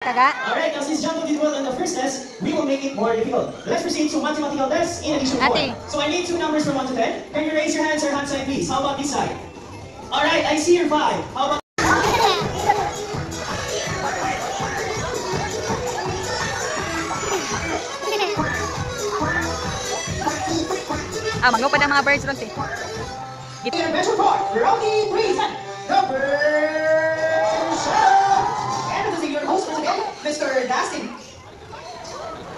Alright, now since Jumbo did well on the first test, we will make it more difficult. Let's proceed to mathematical tests in addition 4. So I need two numbers from 1 to 10. Can you raise your hands or hand sign, please? How about this side? Alright, I see your 5. How about maglo pa ng mga birds ron, eh. Adventure Park, Rocky 3 set. Numbers. And introducing your host once again, Mr. Dustin.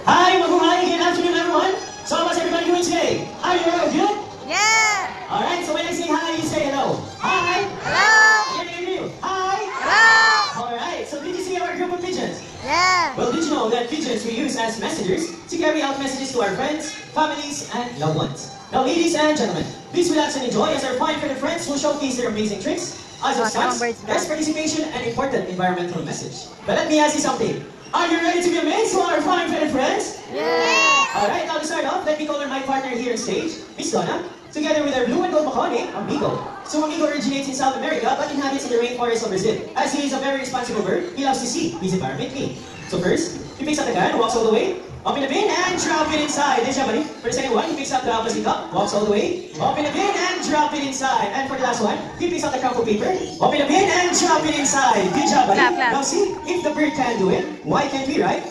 Hi, mabuhay. Good afternoon, everyone. So how's everybody doing today? Are you all good? Yeah! Alright, so when I say hi, you say hello. Hi! Hello! You. Hi! Hello! Alright, so did you see our group of pigeons? Yeah! Well, did you know that pigeons we use as messengers to carry out messages to our friends, families, and loved ones? Now, ladies and gentlemen, please relax and enjoy as our fine friends will showcase their amazing tricks, as of stunts, best participation, and important environmental message. But let me ask you something. Are you ready to be amazed to our fine friends? Yeah! Alright, now to start off, let me call on my partner here on stage, Miss Donna, together with our blue and gold makoni, Amigo. So Amigo originates in South America but inhabits in the rainforest of Brazil. As he is a very responsible bird, he loves to see his environment clean. So first, he picks up the can, walks all the way, open the bin, and drop it inside. Then buddy. For the second one, he picks up the plastic cup, walks all the way, open the bin, and drop it inside. And for the last one, he picks up the crumpled paper, open the bin, and drop it inside. Good job, buddy. Now see, if the bird can do it, why can't we, right?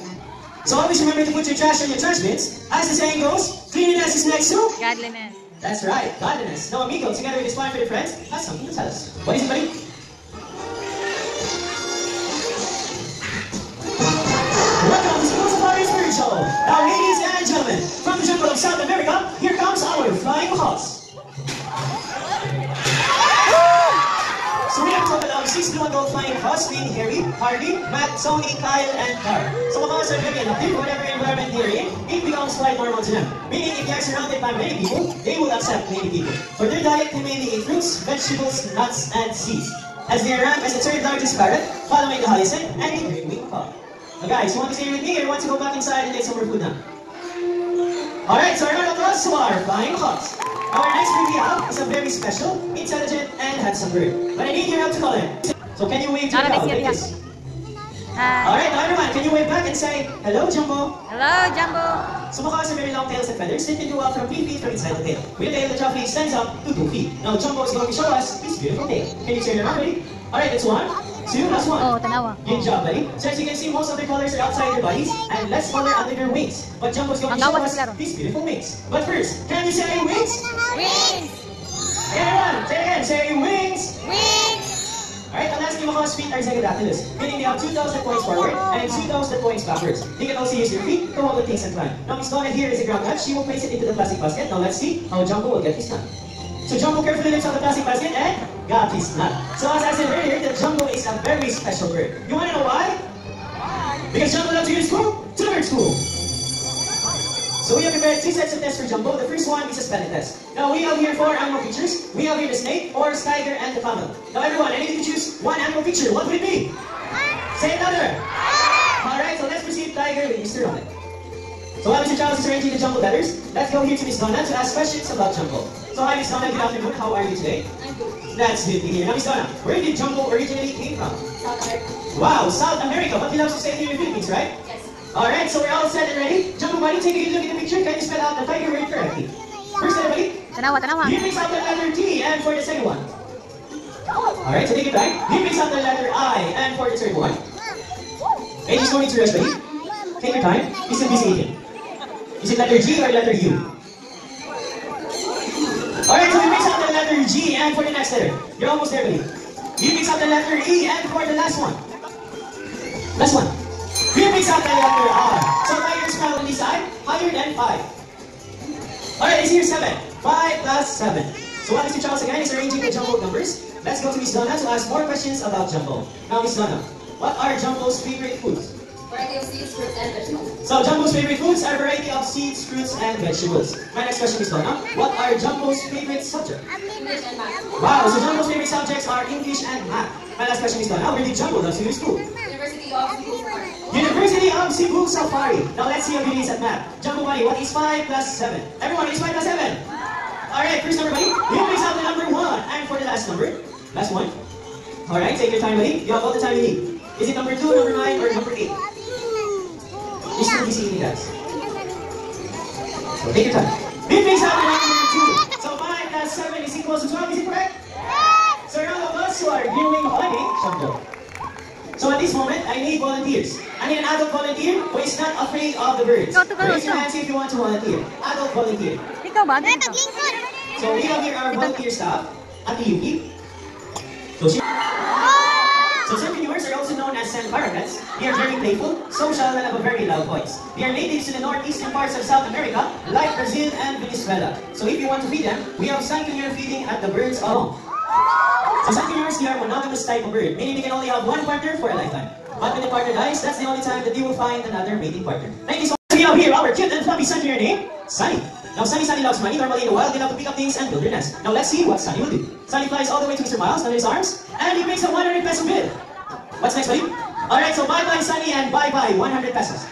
So always remember to put your trash on your trash bins. As the saying goes, cleanliness is next to godliness. That's right, godliness. Now Amigo, together with his fine friends, has something to tell us. What is it, buddy? Welcome to School Safari Spiritual. Now, ladies and gentlemen, from the jungle of South America, here comes our flying hogs. So we have a total of 6 blue and gold flying hogs, being Harry, Harley, Matt, Tony, Kyle, and Carl. So mga hogs are very inactive, whatever environment they're in, it becomes quite normal to them. Meaning if they are surrounded by many people, they will accept many people. For their diet, they mainly eat fruits, vegetables, nuts, and seeds. As they are ranked as the third largest parrot, following the hyacinth and the green-winged hawk. Now guys, you want to stay with me or you want to go back inside and get some more food now? Alright, so a round of applause to our flying hogs. Our next bird we have is a very special, intelligent, and handsome bird. But I need your help to call him. So can you wave to the crowd like this? Alright, now everyone, can you wave back and say, hello Jumbo? Hello, Jumbo! So macaws have very long tails and feathers. They can go up from 3 feet from inside the tail. With the tail that roughly extends up to 2 feet. Now Jumbo is going to show us his beautiful tail. Can you turn around, ready? Alright, that's 1, 2, last one. Oh, tanawa. Good job, buddy. So as you can see, most of the colors are outside their bodies and less color under their wings. But Jumbo's going to show us these beautiful wings. But first, can you say wings? Wings! Hey everyone, say again, say wings! Wings! Alright, and lastly, macaws' feet are zygodactylous, meaning they have 2,000 points forward and 2,000 points backwards. They can also use their feet to hold the things and climb. Now, Miss Donna here is a ground nut. She will place it into the plastic basket. Now let's see how Jumbo will get his nut. So Jumbo carefully lifts out the plastic basket and got his nut. So as I said earlier, the Jumbo is a very special bird. You want to know why? Because Jumbo loves to use school to the bird school. So we have prepared 2 sets of tests for Jumbo. The first one is a spelling test. Now we have here 4 animal features. We have here the snake, horse, tiger, and the camel. Now everyone, I need you to choose one animal feature. What would it be? Say it louder. Alright, so let's proceed tiger with Mr. Ronald. So while Mr. Charles is arranging the Jumbo letters, let's go here to Miss Donna to ask questions about Jumbo. So hi Miss Donna, good afternoon. How are you today? I'm good. That's good to hear. Now Miss Donna, where did Jumbo originally came from? South America. Wow, South America. But he loves to stay here in the Philippines, right? Yes. Alright, so we're all set and ready. Jumbo buddy, take a good look at the picture. Can you spell out the tiger word correctly? First everybody. Tanawa, tanawa. He picks out the letter T, and for the second one. Alright, so take it back. He picks out the letter I, and for the third one. Hey, there's no need to rush, buddy. Take your time. He's still busy eating. Is it letter G or letter U? Alright, so he picks out the letter G, and for the next letter. You're almost there, buddy. He picks out the letter E, and for the last one. Last one. He picks out the letter R. So tigers spelled on this side, higher than 5. Alright, it's here 7. 5 plus 7. So while Mr. Charles again is arranging the Jumbo numbers, let's go to Miss Donna to ask more questions about Jumbo. Now Miss Donna, what are Jumbo's favorite foods? Variety of seeds, fruits, and vegetables. So Jumbo's favorite foods are a variety of seeds, fruits, and vegetables. My next question is Donna, what are Jumbo's favorite subjects? English and math. Wow, so Jumbo's favorite subjects are English and math. My last question is Donna, where did Jumbo love to school? University of Cebu Safari. University of Cebu Safari. Now let's see how good he is at math. Jumbo buddy, what is 5 plus 7? Everyone, it's 5 plus 7. Alright, first number buddy, you picks out the number 1. And for the last number, last one. Alright, take your time buddy. You have all the time you need. Is it number 2, number 9, or number 8? You're still busy, guys. So take your time. Midway's out number 2. So 5 plus 7 is equal to 12. Is it correct? So all of us who are viewing honey, Shambo. So at this moment, I need volunteers. I need an adult volunteer who is not afraid of the birds. Raise your hands if you want to volunteer. Adult volunteer. Ikaw ba? Ganito. So we have here our volunteer staff at the UP. So sentineers are also known as sand parrots. They are very playful, social, and have a very loud voice. They are natives in the northeastern parts of South America, like Brazil and Venezuela. So if you want to feed them, we have sentineer feeding at the birds alone. So sentineers, they are monogamous type of bird, meaning they can only have one partner for a lifetime. But when the partner dies, that's the only time that you will find another mating partner. Thank you so much. We have here our cute and fluffy sentineer name, Sunny. Now Sunny loves money. Normally in the wild, they love to pick up things and build their nest. Now let's see what Sunny will do. Sunny flies all the way to Mr. Miles under his arms, and he makes a 100 peso bid. What's next, buddy? Alright, so bye-bye Sunny and bye-bye 100 pesos.